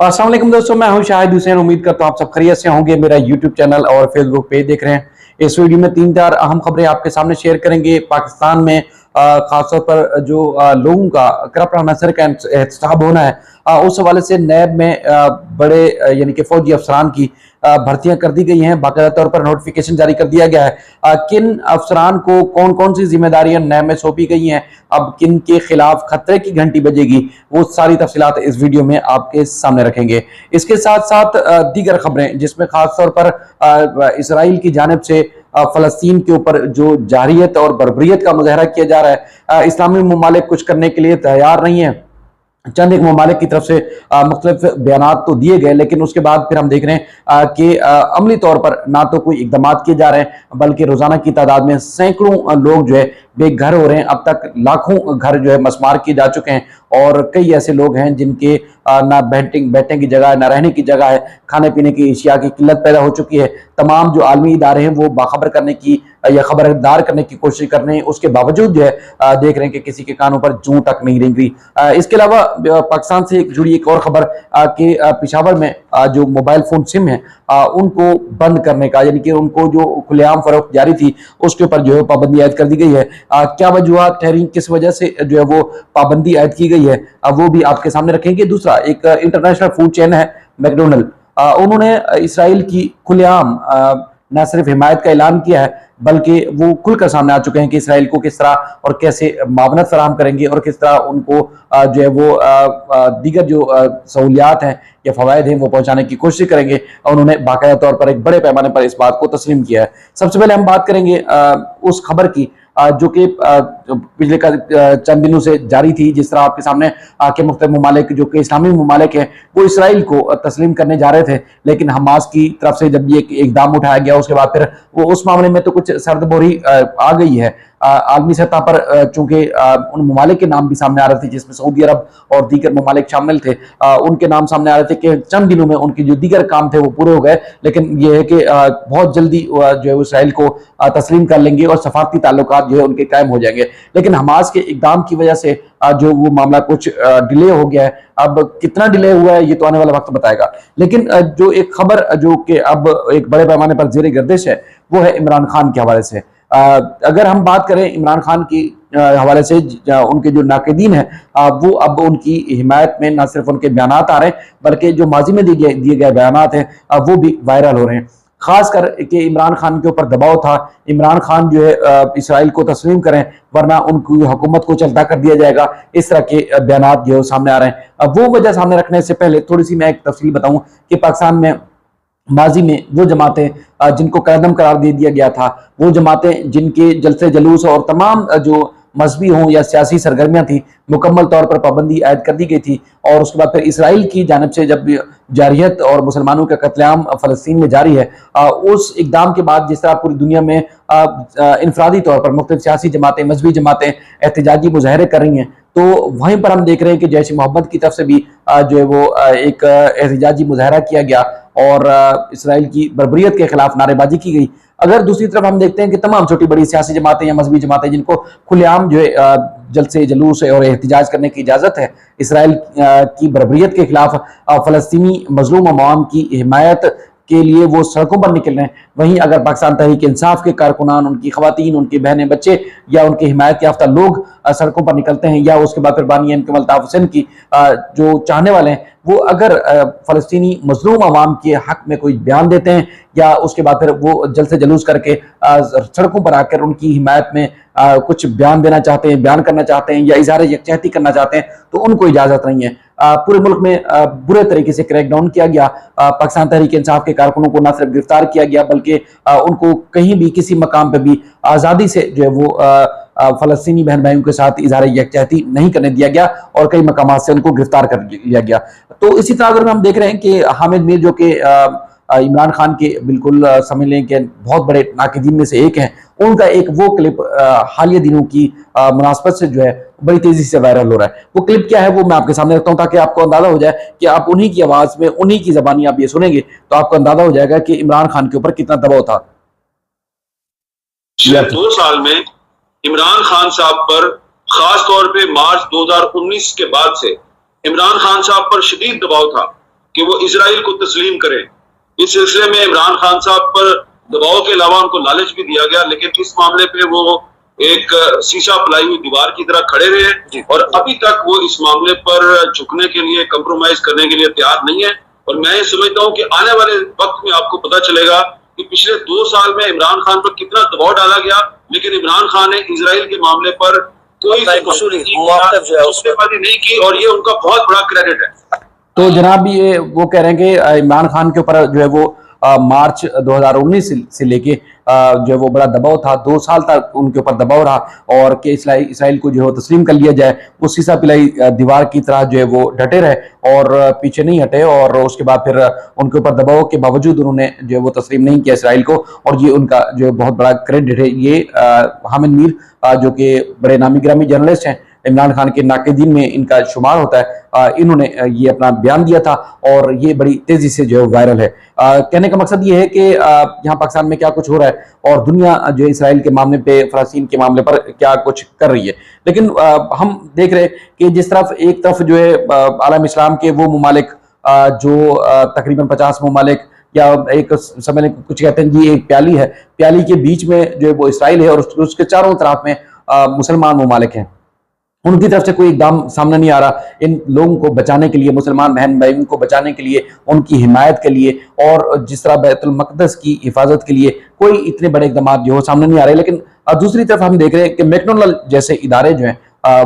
अस्सलाम वालेकुम दोस्तों, मैं हूं शाहिद हुसैन। उम्मीद करता हूं आप सब खैरियत से होंगे। मेरा यूट्यूब चैनल और फेसबुक पेज देख रहे हैं। इस वीडियो में 3-4 अहम खबरें आपके सामने शेयर करेंगे। पाकिस्तान में खासतौर पर जो लोगों का करप्ट अनासर का एहतसाब होना है, उस हवाले से नैब में बड़े यानी कि फौजी अफसरान की भर्तियां कर दी गई हैं। बाकायदा तौर पर नोटिफिकेशन जारी कर दिया गया है। किन अफसरान को कौन कौन सी जिम्मेदारियां नैब में सौंपी गई हैं, अब किन के खिलाफ खतरे की घंटी बजेगी, वो सारी तफसीलात इस वीडियो में आपके सामने रखेंगे। इसके साथ साथ दीगर खबरें जिसमें खासतौर पर इसराइल की जानिब से फलस्तीन के ऊपर जो जारहियत और बर्बरियत का मुजाहरा किया जा रहा है, इस्लामी ममालिक कुछ करने के लिए तैयार नहीं है। चंद एक ममालिक की तरफ से मुख्तलिफ बयानात तो दिए गए, लेकिन उसके बाद फिर हम देख रहे हैं कि अमली तौर पर ना तो कोई इकदाम किए जा रहे हैं, बल्कि रोजाना की तादाद में सैकड़ों लोग जो है बेघर हो रहे हैं। अब तक लाखों घर जो है मसमार किए जा चुके हैं और कई ऐसे लोग हैं जिनके ना बैठने की जगह है, ना रहने की जगह है, खाने पीने की अशिया की किल्लत पैदा हो चुकी है। तमाम जो आलमी इदारे हैं वो बाखबर करने की या खबरदार करने की कोशिश कर रहे हैं, उसके बावजूद जो है देख रहे हैं कि किसी के कानों पर जूं तक नहीं रेंग रही। इसके अलावा पाकिस्तान से जुड़ी एक और खबर कि पेशावर में जो मोबाइल फोन सिम है उनको बंद करने का, यानी कि उनको जो खुलेआम फरोख्त जारी थी उसके ऊपर जो है पाबंदी आयद कर दी गई है। क्या वजूहत ठहरी, किस वजह से जो है वो पाबंदी आयद की गई है, वो भी आपके सामने रखेंगे। दूसरा, एक इंटरनेशनल फूड चेन है मैकडोनल्ड, उन्होंने इसराइल की खुलेआम न सिर्फ हिमायत का ऐलान किया है, बल्कि वो खुलकर सामने आ चुके हैं कि इसराइल को किस तरह और कैसे मावनत फराहम करेंगे और किस तरह उनको जो है वो दीगर जो सहूलियात हैं या फवायद हैं वो पहुंचाने की कोशिश करेंगे। और उन्होंने बाकायदा तौर पर एक बड़े पैमाने पर इस बात को तस्लीम किया है। सबसे पहले हम बात करेंगे उस खबर की जो कि पिछले चंद दिनों से जारी थी, जिस तरह आपके सामने के मुख्तलिफ ममालिक जो कि इस्लामी ममालिक हैं वो इसराइल को तस्लीम करने जा रहे थे, लेकिन हमास की तरफ से जब ये इकदाम उठाया गया उसके बाद फिर वो उस मामले में तो कुछ सर्दबोरी आ गई है। आलमी सतह पर चूंकि उन ममालिक के नाम भी सामने आ रहे थे जिसमें सऊदी अरब और दीगर ममालिक शामिल थे, उनके नाम सामने आ रहे थे कि चंद दिनों में उनके जो दीगर काम थे वो पूरे हो गए, लेकिन यह है कि बहुत जल्दी जो है इसराइल को तस्लीम कर लेंगे और सफारती ताल्लुकात जो है उनके कायम हो जाएंगे। लेकिन हमास के इकदाम की वजह से जो वो मामला कुछ डिले हो गया है। अब कितना डिले हुआ है ये तो आने वाला वक्त बताएगा, लेकिन जो एक खबर जो कि अब एक बड़े पैमाने पर जेर गर्दिश है वो है इमरान खान के हवाले से। अगर हम बात करें इमरान खान की हवाले से, उनके जो नाक़िदीन है वो अब उनकी हिमायत में न सिर्फ उनके बयानात आ रहे हैं, बल्कि जो माजी में दिए गए बयानात हैं वो भी वायरल हो रहे हैं। खास कर कि इमरान खान के ऊपर दबाव था, इमरान खान जो है इसराइल को तस्लीम करें वरना उनकी हुकूमत को चलता कर दिया जाएगा, इस तरह के बयानात जो सामने आ रहे हैं। अब वो वजह सामने रखने से पहले थोड़ी सी मैं एक तफसील बताऊं कि पाकिस्तान में माजी में वो जमातें जिनको कदम करार दे दिया गया था, वो जमातें जिनके जलसे जुलूस और तमाम जो मजहबी हों या सियासी सरगर्मियां थी मुकम्मल तौर पर पाबंदी आयद कर दी गई थी। और उसके बाद फिर इसराइल की जानिब से जब जारहियत और मुसलमानों का कत्लेआम फलस्तीन में जारी है, उस इकदाम के बाद जिस तरह पूरी दुनिया में इनफरादी तौर पर मुख्तलिफ सियासी जमातें, मजहबी जमातें एहतजाजी मुजाहरे कर रही हैं, तो वहीं पर हम देख रहे हैं कि जैश मोहम्मद की तरफ से भी जो है वो एक एहतजाजी मुजाहरा किया गया और इसराइल की बर्बरियत के खिलाफ नारेबाजी की गई। अगर दूसरी तरफ हम देखते हैं कि तमाम छोटी बड़ी सियासी जमातें या मजहबी जमातें जिनको खुलेआम जो है जलसे जुलूस और एहतजाज करने की इजाजत है इसराइल की बर्बरियत के खिलाफ, फलस्तीनी मजलूम अवाम की हिमायत के लिए वो सड़कों पर निकल रहे हैं, वहीं अगर पाकिस्तान तहरीक इंसाफ के कारकुनान, उनकी खवातीन, उनकी बहनें, बच्चे या उनके हिमायत याफ्ता लोग सड़कों पर निकलते हैं, या उसके बाद फिर बानी इनकम अल्ताफ हुसैन की जो चाहने वाले हैं वो अगर फलस्तीनी मजलूम अवाम के हक में कोई बयान देते हैं या उसके बाद फिर वो जलसे जुलूस करके सड़कों पर आकर उनकी हिमायत में कुछ बयान देना चाहते हैं, बयान करना चाहते हैं या इजहार यकजहती करना चाहते हैं, तो उनको इजाजत नहीं है। पूरे मुल्क में बुरे तरीके से क्रैकडाउन किया गया। पाकिस्तान तहरीक इंसाफ के कारकुनों को न सिर्फ गिरफ्तार किया गया बल्कि उनको कहीं भी किसी मकाम पर भी आज़ादी से जो है वो फलस्तीनी बहन भाइयों के साथ इजहार यकजहती नहीं करने दिया गया और कई मकाम से उनको गिरफ्तार कर लिया गया। तो इसी तरह अगर हम देख रहे हैं कि हामिद मीर जो कि इमरान खान के बिल्कुल समझ लें कि बहुत बड़े नाक़िदीन में से एक हैं, उनका एक वो क्लिप हालिया दिनों की मुनासबत से जो है बड़ी तेजी से वायरल हो रहा है। वो क्लिप क्या है वो मैं आपके सामने रखता हूं ताकि आपको अंदाजा हो जाए कि आप उन्हीं की आवाज में, उन्हीं की जबानी आप ये सुनेंगे तो आपको अंदाजा हो जाएगा कि इमरान खान के ऊपर कितना दबाव था। 2 साल में इमरान खान साहब पर, खास तौर पे मार्च 2019 के बाद से इमरान खान साहब पर शदीद दबाव था कि वो इसराइल को तस्लीम करें। इस सिलसिले में इमरान खान साहब पर दबाव के अलावा उनको लालच भी दिया गया, लेकिन इस मामले पे वो एक शीशा पलाई हुई दीवार की तरह खड़े रहे और अभी तक वो इस मामले पर झुकने के लिए, कंप्रोमाइज करने के लिए तैयार नहीं है। और मैं ये समझता हूँ कि आने वाले वक्त में आपको पता चलेगा कि पिछले 2 साल में इमरान खान पर कितना दबाव डाला गया, लेकिन इमरान खान ने इसराइल के मामले पर कोई मुआवजा नहीं की और ये उनका बहुत बड़ा क्रेडिट है। तो जनाब ये वो कह रहे हैं कि इमरान खान के ऊपर जो है वो मार्च 2019 से लेके जो है वो बड़ा दबाव था, 2 साल तक उनके ऊपर दबाव रहा और कि इसराइल को जो है तस्लीम कर लिया जाए। वो सीसा पिलाई दीवार की तरह जो है वो डटे रहे और पीछे नहीं हटे और उसके बाद फिर उनके ऊपर दबाव के बावजूद उन्होंने जो है वो तस्लीम नहीं किया इसराइल को और ये उनका जो है बहुत बड़ा क्रेडिट है। ये हामिद मीर जो कि बड़े नामी गिरामी जर्नलिस्ट हैं, इमरान खान के नाक़िदीन में इनका शुमार होता है, इन्होंने ये अपना बयान दिया था और ये बड़ी तेजी से जो है वायरल है। कहने का मकसद ये है कि यहाँ पाकिस्तान में क्या कुछ हो रहा है और दुनिया जो है इसराइल के मामले पे, फ़लस्तीन के मामले पर क्या कुछ कर रही है। लेकिन हम देख रहे हैं कि जिस तरफ एक तरफ जो है आलम इस्लाम के वो ममालिक जो तकरीबन 50 ममालिक या एक समय कुछ कहते हैं जी एक प्याली है, प्याली के बीच में जो है वो इसराइल है और उसके चारों तरफ में मुसलमान ममालिक हैं, उनकी तरफ से कोई इकदाम सामने नहीं आ रहा इन लोगों को बचाने के लिए, मुसलमान बहन भाइयों को बचाने के लिए, उनकी हिमायत के लिए और जिस तरह बैतुल मक़दस की हिफाजत के लिए कोई इतने बड़े इकदाम जो हो सामने नहीं आ रहे। लेकिन दूसरी तरफ हम देख रहे हैं कि मैकडोनल्ड जैसे इदारे जो हैं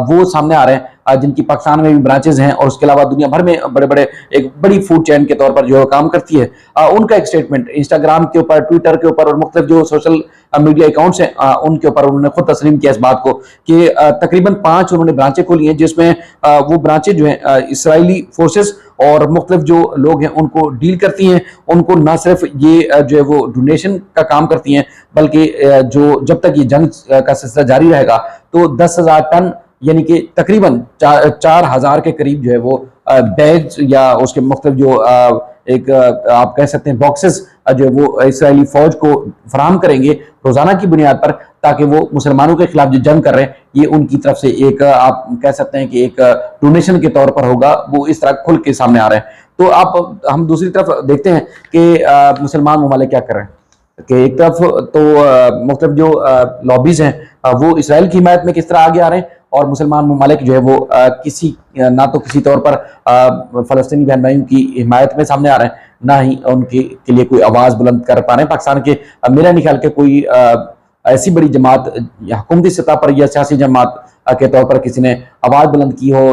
वो सामने आ रहे हैं, जिनकी पाकिस्तान में भी ब्रांचेज हैं और उसके अलावा दुनिया भर में बड़े बड़े एक बड़ी फूड चेन के तौर पर जो काम करती है। उनका एक स्टेटमेंट इंस्टाग्राम के ऊपर, ट्विटर के ऊपर और मुख्तलिफ जो सोशल मीडिया अकाउंट्स हैं उनके ऊपर उन्होंने खुद तस्लीम किया इस बात को कि तकरीबन 5 उन्होंने ब्रांचें खोली हैं, जिसमें वो ब्रांचें जो हैं इसराइली फोर्सेस और मुख्तलिफ जो लोग हैं उनको डील करती हैं। उनको ना सिर्फ ये जो है वो डोनेशन का काम करती हैं, बल्कि जो जब तक ये जंग का सिलसिला जारी रहेगा तो 10,000 टन यानी कि तकरीबन 4,000 के करीब जो है वो बैग्स या उसके मुख्तलिफ जो एक आप कह सकते हैं बॉक्सेस जो है वो इसराइली फौज को फराहम करेंगे रोजाना की बुनियाद पर, ताकि वो मुसलमानों के खिलाफ जो जंग कर रहे हैं ये उनकी तरफ से एक आप कह सकते हैं कि एक डोनेशन के तौर पर होगा, वो इस तरह खुल के सामने आ रहे हैं। तो हम दूसरी तरफ देखते हैं कि मुसलमान ममालिक क्या कर रहे हैं कि एक तरफ तो मुख्तलिफ जो लॉबीज हैं वो इसराइल की हिमायत में किस तरह आगे आ रहे हैं और मुसलमान ममालिक जो है वो ना तो किसी तौर पर फ़लस्तीनी बहन भाइयों की हिमायत में सामने आ रहे हैं, ना ही उनके के लिए कोई आवाज़ बुलंद कर पा रहे हैं। पाकिस्तान के मेरा नहीं ख्याल के कोई ऐसी बड़ी जमात हुकूमती सतह पर या सियासी जमात के तौर पर किसी ने आवाज़ बुलंद की हो,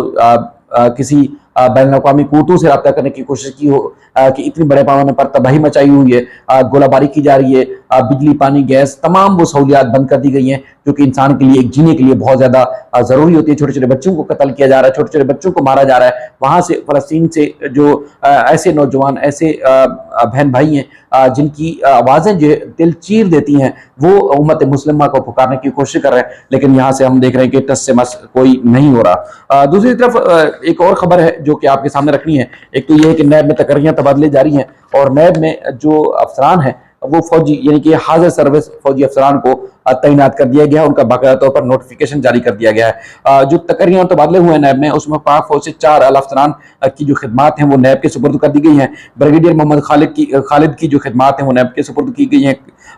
किसी बैनुल-अक़वामी क़ुव्वतों से रब्ता करने की कोशिश की हो कि इतनी बड़े पैमाने पर तबाही मचाई हुई है, गोलाबारी की जा रही है, बिजली, पानी, गैस, तमाम वो सहूलियात बंद कर दी गई हैं जो कि इंसान के लिए एक जीने के लिए बहुत ज़्यादा ज़रूरी होती है। छोटे छोटे बच्चों को कत्ल किया जा रहा है, छोटे छोटे बच्चों को मारा जा रहा है। वहाँ से फ़लस्तीन से जो ऐसे नौजवान, ऐसे बहन भाई हैं जिनकी आवाज़ें जो दिल चीर देती हैं, वो उम्मत मुस्लिमा को पुकारने की कोशिश कर रहे हैं, लेकिन यहाँ से हम देख रहे हैं कि टस से मस कोई नहीं हो रहा। दूसरी तरफ एक और खबर है जो कि आपके सामने रखनी है। एक तो ये है कि नैब में तकर्रियां तबादले जारी हैं और नैब में जो अफसरान हैं वो फौजी यानी कि हाजिर सर्विस फौजी अफसरान को तैनात कर दिया गया है, उनका बाकायदा तौर पर नोटिफिकेशन जारी कर दिया गया है। जो तकर्रियां तबादले हुए हैं नैब में, उसमें पाक फौज से 4 आला अफसरान की जो खिदमात हैं वो नैब के सुपुर्द कर दी गई हैं। ब्रिगेडियर मोहम्मद खालिद की जो खिदमात हैं वो नैब के सुपुर्द की गई हैं।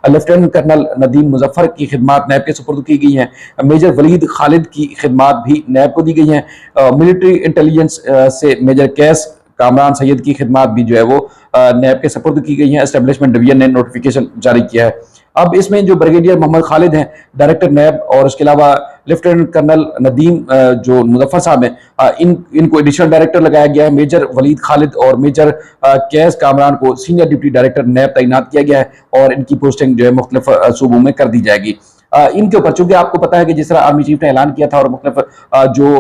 लेफ्टिनेंट कर्नल नदीम मुजफ्फर की खिदमात नैब के सुपुर्द की गई हैं। मेजर वलीद खालिद की खिदमात भी नैब को दी गई हैं। मिलिट्री इंटेलिजेंस से मेजर कैस कामरान सैयद की खिदमात भी जो है वो नैब के सपुर्द की गई हैं। एस्टेब्लिशमेंट डिवीजन ने नोटिफिकेशन जारी किया है। अब इसमें जो ब्रिगेडियर मोहम्मद खालिद हैं डायरेक्टर नैब और उसके अलावा लेफ्टिनेंट कर्नल नदीम जो मुजफ्फर साहब हैं इनको एडिशनल डायरेक्टर लगाया गया है। मेजर वलीद खालिद और मेजर कैस कामरान को सीनियर डिप्टी डायरेक्टर नैब तैनात किया गया है और इनकी पोस्टिंग जो है मुख्तलिफ सूबों में कर दी जाएगी। इनके ऊपर चूंकि आपको पता है कि जिस तरह आर्मी चीफ ने ऐलान किया था और मुख्तलिफ जो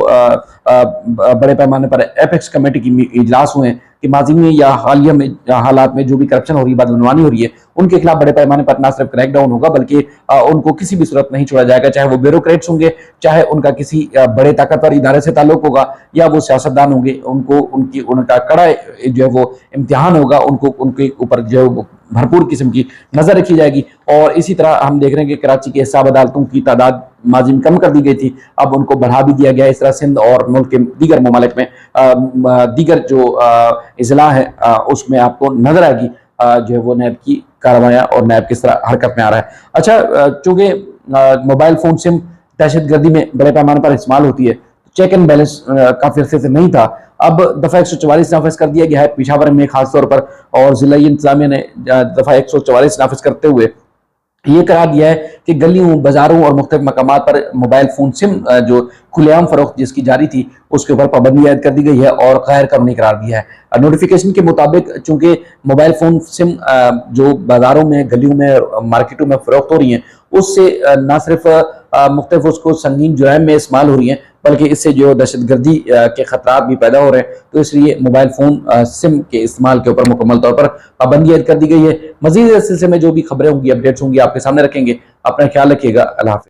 बड़े पैमाने पर एपेक्स कमेटी की इजलास हुए हैं कि माजी में या हालिया में हालात में जो भी करप्शन हो रही है, बदगुमानी हो रही है, उनके खिलाफ बड़े पैमाने पर न सिर्फ क्रैकडाउन होगा बल्कि उनको किसी भी सूरत नहीं छोड़ा जाएगा, चाहे वो ब्यूरोक्रेट्स होंगे, चाहे उनका किसी बड़े ताकतवर इदारे से ताल्लुक होगा या वो सियासतदान होंगे, उनका कड़ा जो है वो इम्तिहान होगा, उनके ऊपर जो है भरपूर किस्म की नजर रखी जाएगी। और इसी तरह हम देख रहे हैं कि कराची के हिसाब अदालतों की तादाद माजी में कम कर दी गई थी, अब उनको बढ़ा भी दिया गया है। इस तरह सिंध और मुल्क के दीगर ममालिक में दीगर जो इजला है उसमें आपको नजर आएगी जो है वो नैब की कार्रवाइयां और नैब किस तरह हरकत में आ रहा है। अच्छा, चूंकि मोबाइल फोन सिम दहशतगर्दी में बड़े पैमाने पर इस्तेमाल होती है, चेक एंड बैलेंस काफी अरसे से नहीं था, अब दफा 144 नाफिज कर दिया गया है पेशावर में खासतौर पर, और जिला इंतजामिया ने दफा 144 नाफिज करते हुए ये करार दिया है कि गलियों, बाजारों और मुख्तलिफ मकामात पर मोबाइल फोन सिम जो खुलेआम फरोख्त जिसकी जारी थी उसके ऊपर पाबंदी आयद कर दी गई है और गैर कानूनी करार दिया है। नोटिफिकेशन के मुताबिक चूंकि मोबाइल फोन सिम जो बाजारों में, गलियों में, मार्केटों में फरोख्त हो रही हैं, उससे न सिर्फ मुख्तलिफ उसको संगीन जुराइम में इस्तेमाल हो रही हैं बल्कि इससे जो दहशतगर्दी के खतरात भी पैदा हो रहे हैं, तो इसलिए मोबाइल फोन सिम के इस्तेमाल के ऊपर मुकम्मल तौर पर पाबंदी आयद कर दी गई है। मजीद इस सिलसिले में जो भी खबरें होंगी, अपडेट्स होंगी, आपके सामने रखेंगे। अपना ख्याल रखिएगा। अल्लाह हाफ़िज़।